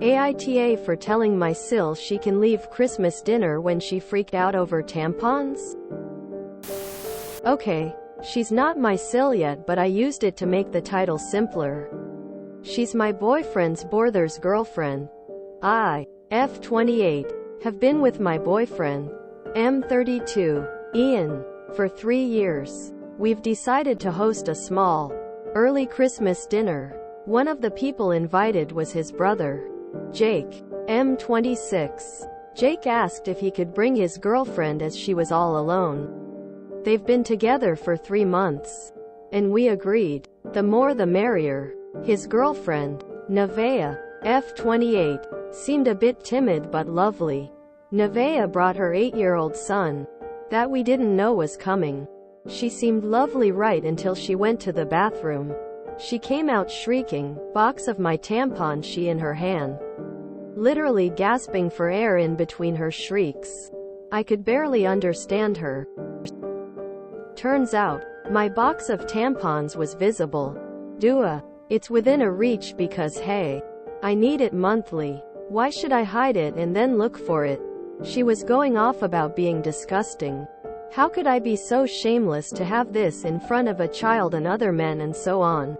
AITA for telling my SIL she can leave Christmas dinner when she freaked out over tampons? Okay, she's not my SIL yet, but I used it to make the title simpler. She's my boyfriend's brother's girlfriend. I, F28, have been with my boyfriend, M32, Ian, for 3 years. We've decided to host a small, early Christmas dinner. One of the people invited was his brother, Jake, M26. Jake asked if he could bring his girlfriend as she was all alone. They've been together for 3 months. And we agreed. The more the merrier. His girlfriend, Nevaeh, F28, seemed a bit timid but lovely. Nevaeh brought her 8-year-old son. That we didn't know was coming. She seemed lovely right until she went to the bathroom. She came out shrieking, box of my tampon she in her hand. Literally gasping for air in between her shrieks. I could barely understand her. Turns out, my box of tampons was visible. It's within a reach because hey, I need it monthly. Why should I hide it and then look for it? She was going off about being disgusting. How could I be so shameless to have this in front of a child and other men and so on?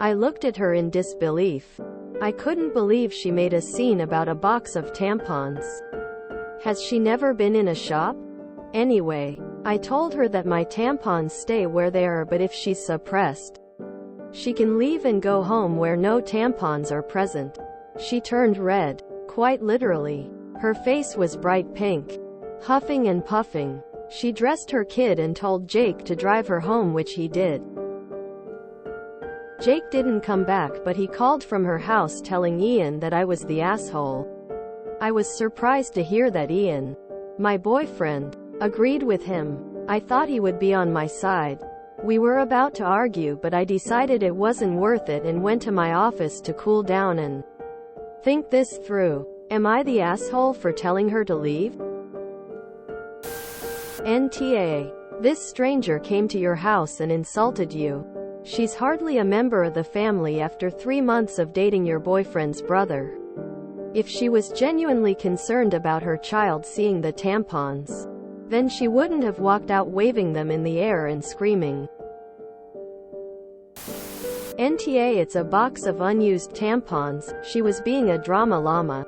I looked at her in disbelief. I couldn't believe she made a scene about a box of tampons. Has she never been in a shop? Anyway, I told her that my tampons stay where they are, but if she's suppressed, she can leave and go home where no tampons are present. She turned red, quite literally. Her face was bright pink. Huffing and puffing, she dressed her kid and told Jake to drive her home, which he did. Jake didn't come back, but he called from her house telling Ian that I was the asshole. I was surprised to hear that Ian, my boyfriend, agreed with him. I thought he would be on my side. We were about to argue, but I decided it wasn't worth it and went to my office to cool down and think this through. Am I the asshole for telling her to leave? NTA. This stranger came to your house and insulted you. She's hardly a member of the family after 3 months of dating your boyfriend's brother. If she was genuinely concerned about her child seeing the tampons, then she wouldn't have walked out waving them in the air and screaming. NTA. It's a box of unused tampons. She was being a drama llama.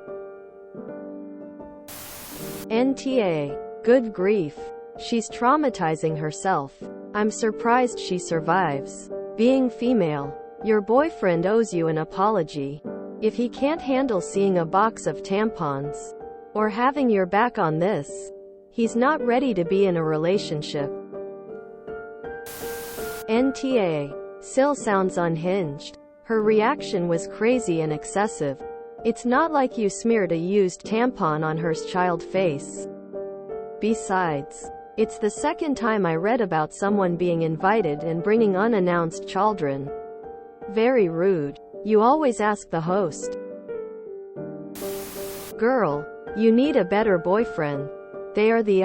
NTA. Good grief. She's traumatizing herself. I'm surprised she survives. Being female. Your boyfriend owes you an apology. If he can't handle seeing a box of tampons, or having your back on this, he's not ready to be in a relationship. NTA. SIL sounds unhinged. Her reaction was crazy and excessive. It's not like you smeared a used tampon on her child's face. Besides, it's the second time I read about someone being invited and bringing unannounced children. Very rude. You always ask the host. Girl, you need a better boyfriend. They are the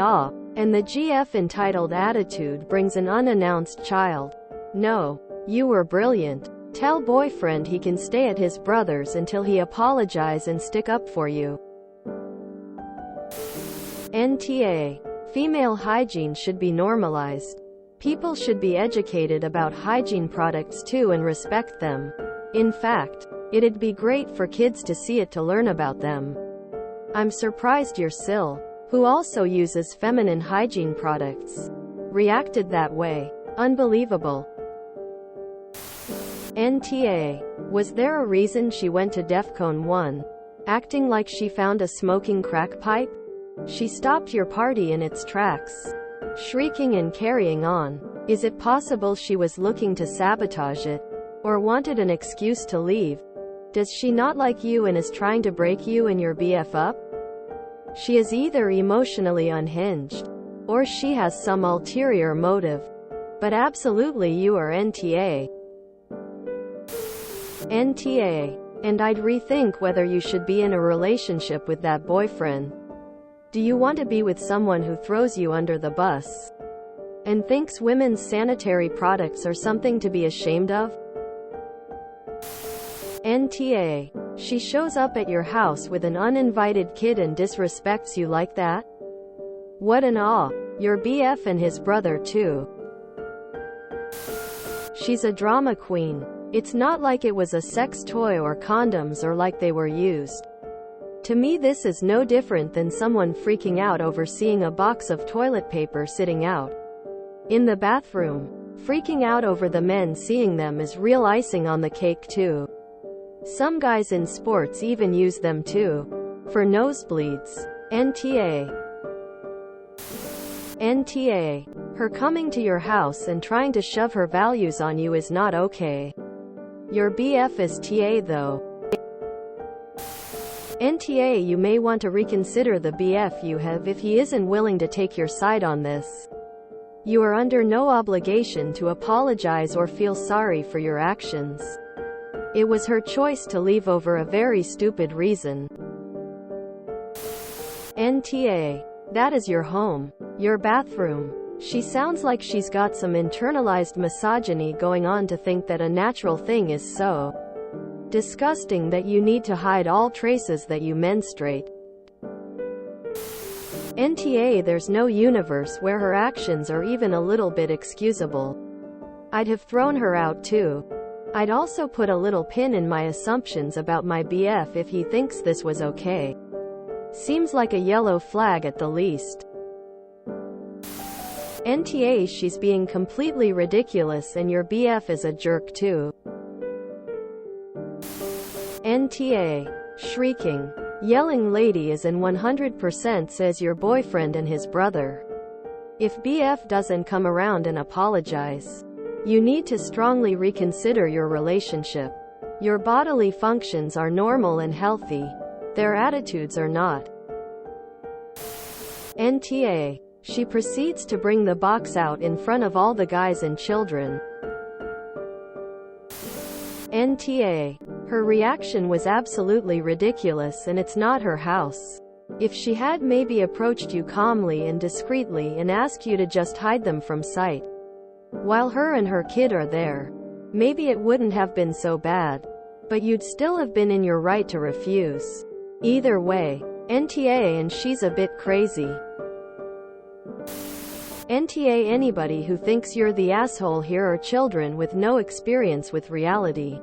and the GF entitled attitude brings an unannounced child. No, you were brilliant. Tell boyfriend he can stay at his brother's until he apologize and stick up for you. NTA. Female hygiene should be normalized. People should be educated about hygiene products too and respect them. In fact, it'd be great for kids to see it to learn about them. I'm surprised your SIL, who also uses feminine hygiene products, reacted that way. Unbelievable. NTA. Was there a reason she went to DEFCON 1? Acting like she found a smoking crack pipe? She stopped your party in its tracks, shrieking and carrying on. Is it possible she was looking to sabotage it? Or wanted an excuse to leave? Does she not like you and is trying to break you and your BF up? She is either emotionally unhinged, or she has some ulterior motive. But absolutely you are NTA. NTA. And I'd rethink whether you should be in a relationship with that boyfriend. Do you want to be with someone who throws you under the bus and thinks women's sanitary products are something to be ashamed of? NTA. She shows up at your house with an uninvited kid and disrespects you like that? What an awe. Your BF and his brother too. She's a drama queen. It's not like it was a sex toy or condoms or like they were used. To me this is no different than someone freaking out over seeing a box of toilet paper sitting out in the bathroom. Freaking out over the men seeing them is real icing on the cake too. Some guys in sports even use them too. For nosebleeds. NTA. NTA. Her coming to your house and trying to shove her values on you is not okay. Your BF is TA though. NTA, you may want to reconsider the BF you have if he isn't willing to take your side on this. You are under no obligation to apologize or feel sorry for your actions. It was her choice to leave over a very stupid reason. NTA. That is your home. Your bathroom. She sounds like she's got some internalized misogyny going on to think that a natural thing is so disgusting that you need to hide all traces that you menstruate. NTA, there's no universe where her actions are even a little bit excusable. I'd have thrown her out too. I'd also put a little pin in my assumptions about my BF if he thinks this was okay. Seems like a yellow flag at the least. NTA, she's being completely ridiculous and your BF is a jerk too. NTA. Shrieking. Yelling lady is in 100% says your boyfriend and his brother. If BF doesn't come around and apologize, you need to strongly reconsider your relationship. Your bodily functions are normal and healthy. Their attitudes are not. NTA. She proceeds to bring the box out in front of all the guys and children. NTA. Her reaction was absolutely ridiculous and it's not her house. If she had maybe approached you calmly and discreetly and asked you to just hide them from sight while her and her kid are there, maybe it wouldn't have been so bad. But you'd still have been in your right to refuse. Either way, NTA, and she's a bit crazy. NTA, anybody who thinks you're the asshole here are children with no experience with reality.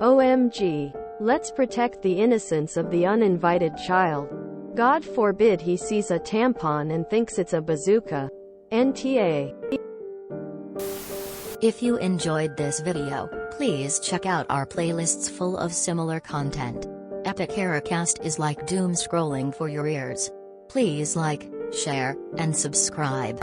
OMG. Let's protect the innocence of the uninvited child. God forbid he sees a tampon and thinks it's a bazooka. NTA. If you enjoyed this video, please check out our playlists full of similar content. AmITheAsshole is like doom scrolling for your ears. Please like, share, and subscribe.